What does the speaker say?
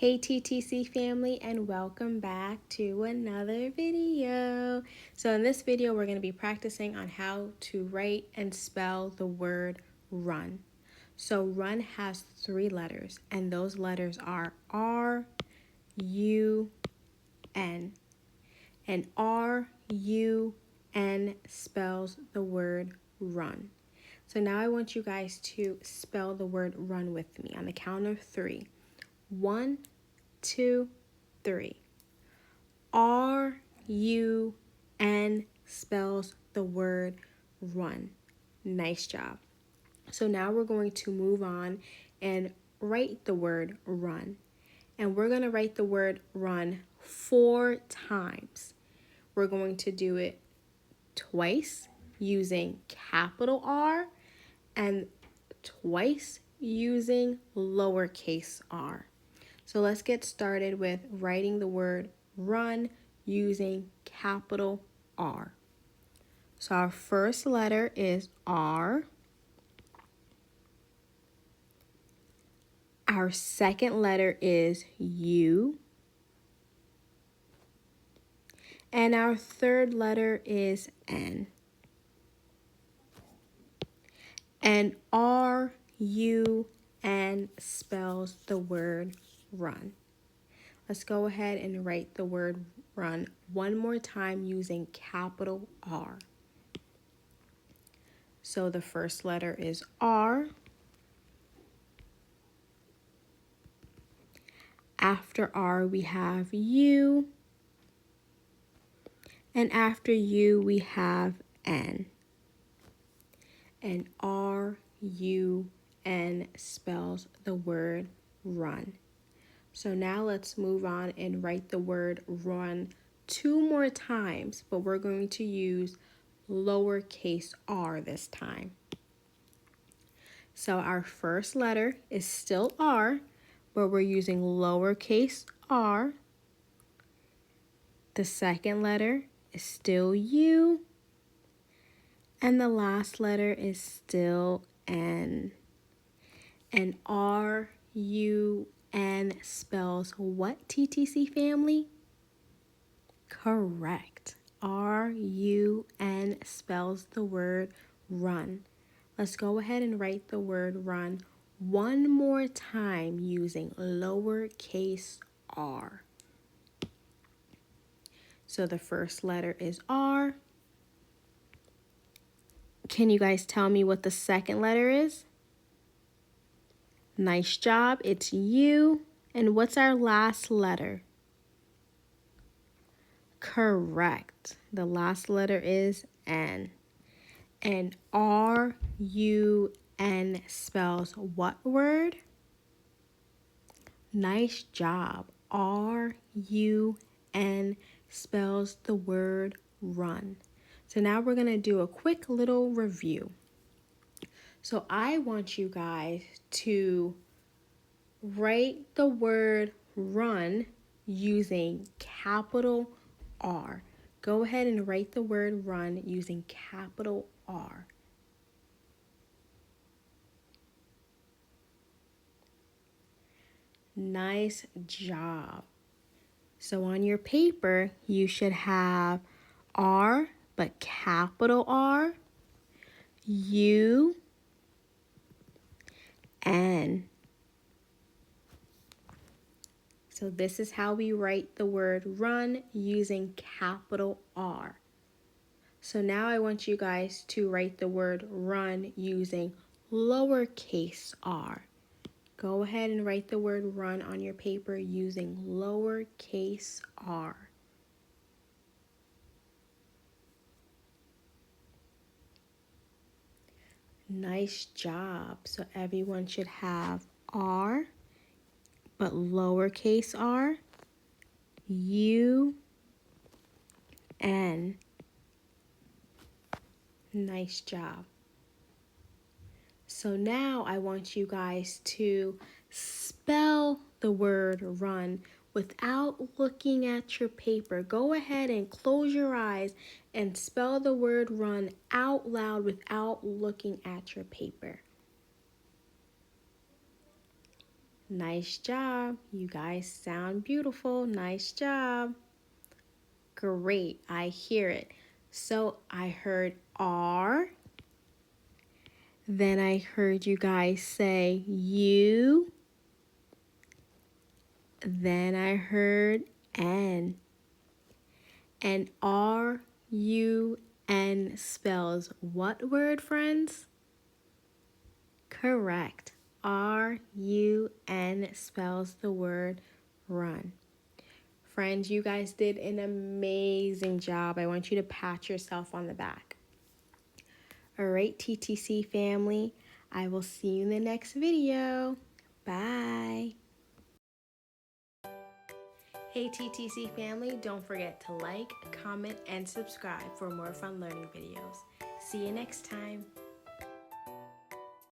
Hey TTC family, and welcome back to another video. So in this video we're going to be practicing on how to write and spell the word run. So run has 3 letters, and those letters are R, U, N. And R, U, N spells the word run. So now I want you guys to spell the word run with me on the count of 3. 1, 2, 3. R-U-N spells the word run. Nice job. So now we're going to move on and write the word run. And we're going to write the word run 4 times. We're going to do it twice using capital R and twice using lowercase r. So let's get started with writing the word run using capital R. So our first letter is R. Our second letter is U. And our third letter is N. And R-U-N spells the word run. Let's go ahead and write the word run one more time using capital R. So the first letter is R. After R we have U. And after U we have N. And R-U-N spells the word run. So now let's move on and write the word run 2 more times, but we're going to use lowercase r this time. So our first letter is still R, but we're using lowercase r. The second letter is still U, and the last letter is still N. And R-U-N spells what, TTC family? Correct. R-U-N spells the word run. Let's go ahead and write the word run one more time using lowercase r. So the first letter is R. Can you guys tell me what the second letter is? Nice job. It's U. And what's our last letter? Correct. The last letter is N. And R-U-N spells what word? Nice job. R-U-N spells the word run. So now we're going to do a quick little review. So I want you guys to write the word run using capital R. Go ahead and write the word run using capital R. Nice job. So on your paper, you should have R, but capital R, U, N. So this is how we write the word run using capital R. So now I want you guys to write the word run using lowercase r. Go ahead and write the word run on your paper using lowercase r. Nice job. So everyone should have R, but lowercase r, U, N. Nice job. So now I want you guys to spell the word run without looking at your paper. Go ahead and close your eyes and spell the word run out loud without looking at your paper. Nice job. You guys sound beautiful. Nice job. Great. I hear it. So I heard R. Then I heard you guys say U. Then I heard N. And RUN spells what word, friends? Correct. RUN spells the word run. Friends, you guys did an amazing job. I want you to pat yourself on the back. All right, TTC family, I will see you in the next video. Bye. Hey TTC family, don't forget to like, comment, and subscribe for more fun learning videos. See you next time.